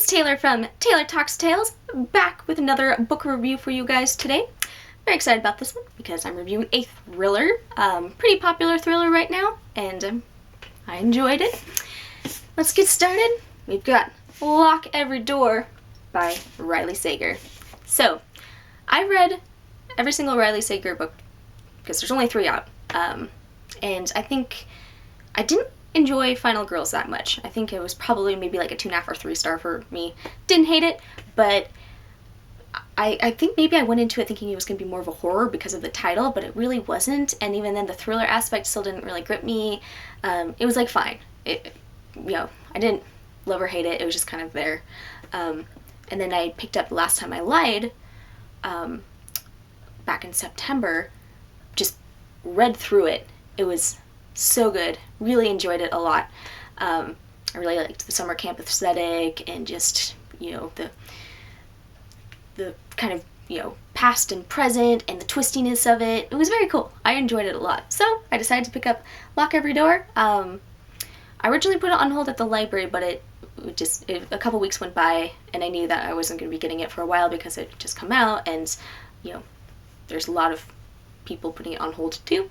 It's Taylor from Taylor Talks Tales, back with another book review for you guys today. Very excited about this one because I'm reviewing a thriller, pretty popular thriller right now, and I enjoyed it. Let's get started. We've got Lock Every Door by Riley Sager. So, I read every single Riley Sager book because there's only 3 out, and I think I didn't enjoy Final Girls that much. I think it was probably maybe like a 2.5 or 3 star for me. Didn't hate it, but I think maybe I went into it thinking it was going to be more of a horror because of the title, but it really wasn't, and even then the thriller aspect still didn't really grip me. It was like fine. I didn't love or hate it, it was just kind of there. And then I picked up Last Time I Lied back in September, just read through it. It was so good. Really enjoyed it a lot. I really liked the summer camp aesthetic and just, the kind of, past and present and the twistiness of it. It was very cool. I enjoyed it a lot. So I decided to pick up Lock Every Door. I originally put it on hold at the library, but a couple weeks went by and I knew that I wasn't going to be getting it for a while because it had just come out, and, there's a lot of people putting it on hold too.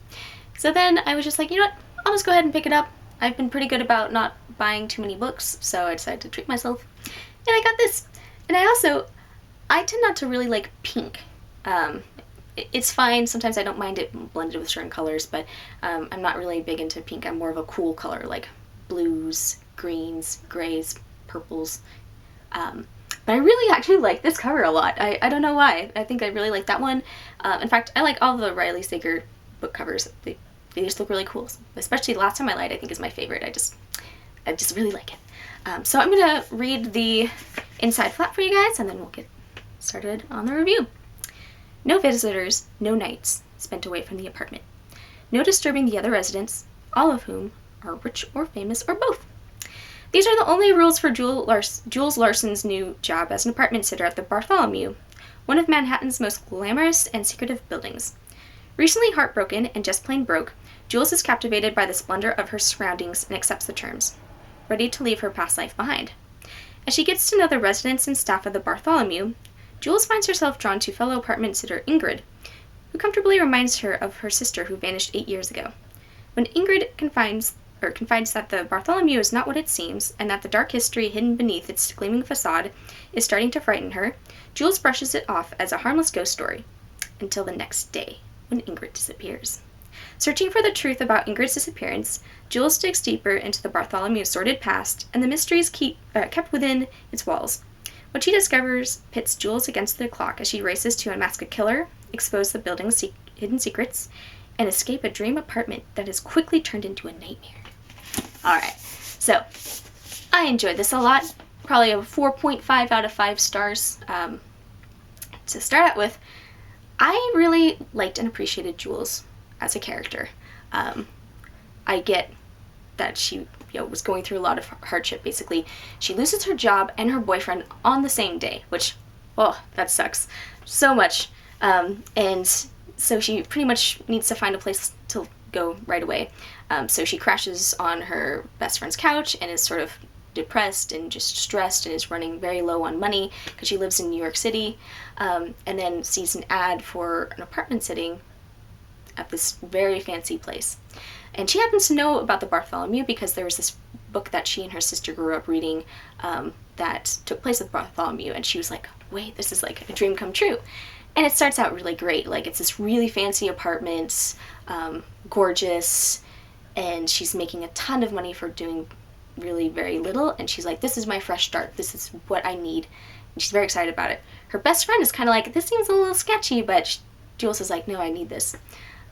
So then I was just like, you know what, I'll just go ahead and pick it up. I've been pretty good about not buying too many books, so I decided to treat myself. And I got this. And I tend not to really like pink. It's fine. Sometimes I don't mind it blended with certain colors, but I'm not really big into pink. I'm more of a cool color, like blues, greens, grays, purples. But I really actually like this cover a lot. I don't know why. I think I really like that one. In fact, I like all the Riley Sager book covers. They just look really cool. Especially Last Time I Lied, I think, is my favorite. I just really like it. So I'm gonna read the inside flap for you guys, and then we'll get started on the review. No visitors, no nights spent away from the apartment. No disturbing the other residents, all of whom are rich or famous or both. These are the only rules for Jules Larson's new job as an apartment sitter at the Bartholomew, one of Manhattan's most glamorous and secretive buildings. Recently heartbroken and just plain broke, Jules is captivated by the splendor of her surroundings and accepts the terms, ready to leave her past life behind. As she gets to know the residents and staff of the Bartholomew, Jules finds herself drawn to fellow apartment sitter Ingrid, who comfortably reminds her of her sister who vanished 8 years ago. When Ingrid confides that the Bartholomew is not what it seems, and that the dark history hidden beneath its gleaming facade is starting to frighten her, Jules brushes it off as a harmless ghost story, until the next day, when Ingrid disappears. Searching for the truth about Ingrid's disappearance, Jules digs deeper into the Bartholomew's sordid past and the mysteries kept within its walls. What she discovers pits Jules against the clock as she races to unmask a killer, expose the building's hidden secrets, and escape a dream apartment that is quickly turned into a nightmare. Alright, so I enjoyed this a lot. Probably a 4.5 out of 5 stars. To start out with, I really liked and appreciated Jules as a character. I get that she was going through a lot of hardship. Basically, she loses her job and her boyfriend on the same day, which, that sucks so much. And so she pretty much needs to find a place to go right away. So she crashes on her best friend's couch and is sort of depressed and just stressed and is running very low on money because she lives in New York City, and then sees an ad for an apartment sitting at this very fancy place. And she happens to know about the Bartholomew because there was this book that she and her sister grew up reading that took place at Bartholomew, and she was like, wait, this is like a dream come true. And it starts out really great. Like, it's this really fancy apartment, gorgeous, and she's making a ton of money for doing really very little, and she's like, this is my fresh start, this is what I need, and she's very excited about it. Her best friend is kind of like, this seems a little sketchy, but Jules is like, no, I need this.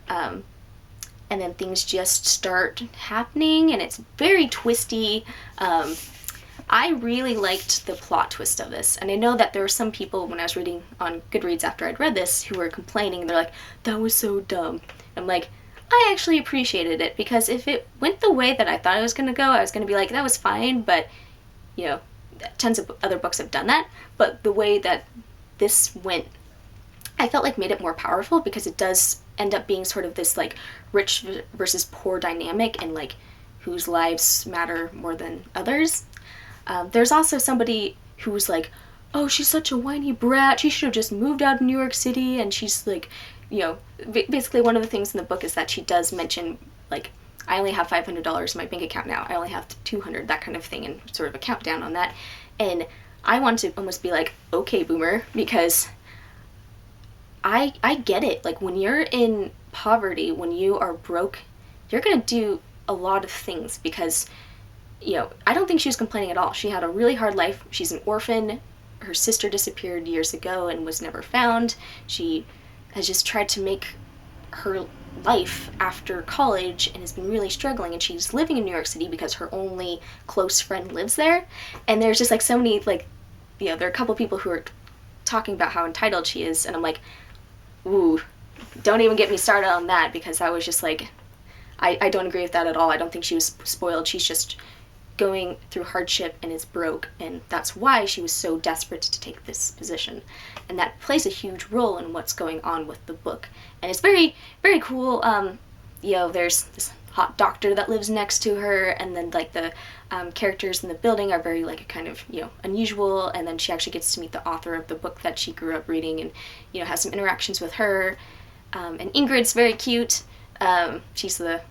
And then things just start happening, and it's very twisty. I really liked the plot twist of this, and I know that there were some people when I was reading on Goodreads after I'd read this who were complaining. They're like, that was so dumb. I'm like, I actually appreciated it, because if it went the way that I thought it was going to go, I was going to be like, that was fine, but, tons of other books have done that, but the way that this went, I felt like made it more powerful, because it does end up being sort of this, like, rich versus poor dynamic, and, like, whose lives matter more than others. There's also somebody who was like, oh, she's such a whiny brat, she should have just moved out of New York City, and she's like, you know, basically one of the things in the book is that she does mention, like, I only have $500 in my bank account now, I only have 200, that kind of thing, and sort of a countdown on that. And I want to almost be like, okay, boomer, because I get it. Like, when you're in poverty, when you are broke, you're gonna do a lot of things because, you know, I don't think she was complaining at all. She had a really hard life. She's an orphan. Her sister disappeared years ago and was never found. She has just tried to make her life after college and has been really struggling, and she's living in New York City because her only close friend lives there. And there's just like so many, like, you know, there are a couple people who are talking about how entitled she is, and I'm like, ooh, don't even get me started on that, because I was just like, I don't agree with that at all. I don't think she was spoiled. She's just going through hardship and is broke, and that's why she was so desperate to take this position. And that plays a huge role in what's going on with the book. And it's very, very cool. You know, there's this hot doctor that lives next to her, and then like the characters in the building are very like kind of, you know, unusual, and then she actually gets to meet the author of the book that she grew up reading, and, you know, has some interactions with her. And Ingrid's very cute. She's the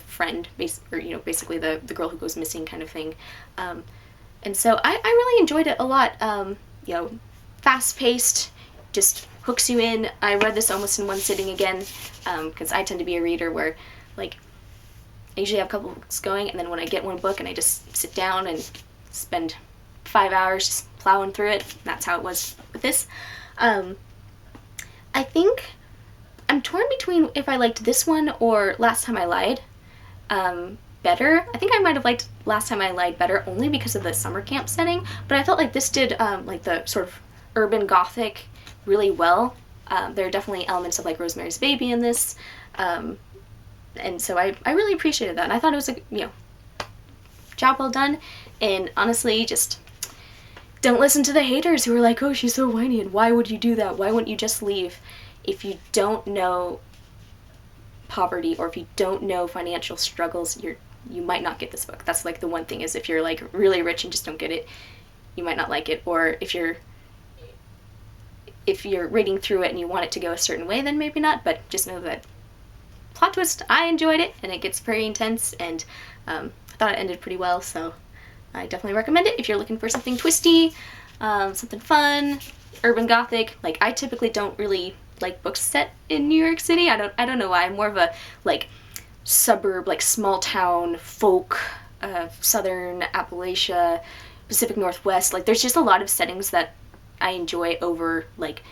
friend, or, you know, basically the girl who goes missing kind of thing. And so I really enjoyed it a lot. You know, fast-paced, just hooks you in. I read this almost in one sitting again, because I tend to be a reader where, like, I usually have a couple books going, and then when I get one book and I just sit down and spend 5 hours just plowing through it, that's how it was with this. I think I'm torn between if I liked this one or Last Time I Lied better. I think I might have liked Last Time I Lied better only because of the summer camp setting, but I felt like this did like the sort of urban gothic really well. There are definitely elements of like Rosemary's Baby in this, and so I really appreciated that, and I thought it was a, you know, job well done. And honestly, just don't listen to the haters who are like, oh, she's so whiny, and why would you do that? Why wouldn't you just leave? If you don't know poverty, or if you don't know financial struggles, you might not get this book. That's like the one thing, is if you're like really rich and just don't get it, you might not like it. Or if you're reading through it and you want it to go a certain way, then maybe not. But just know that plot twist, I enjoyed it, and it gets very intense, and I thought it ended pretty well, so I definitely recommend it if you're looking for something twisty, something fun, urban gothic. Like, I typically don't really like books set in New York City. I don't know why. I'm more of a like suburb, like small town folk, southern Appalachia, Pacific Northwest. Like, there's just a lot of settings that I enjoy over like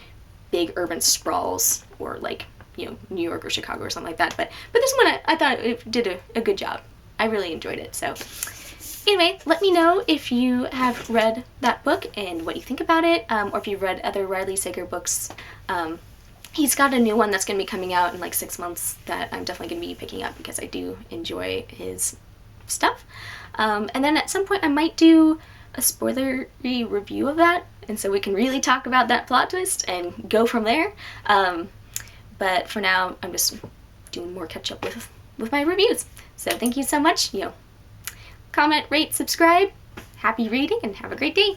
big urban sprawls, or like, you know, New York or Chicago or something like that. But this one, I thought it did a good job. I really enjoyed it. So anyway, let me know if you have read that book and what you think about it, or if you've read other Riley Sager books. He's got a new one that's going to be coming out in like 6 months that I'm definitely going to be picking up because I do enjoy his stuff. And then at some point I might do a spoilery review of that, and so we can really talk about that plot twist and go from there. But for now, I'm just doing more catch up with my reviews. So thank you so much. You know, comment, rate, subscribe. Happy reading, and have a great day.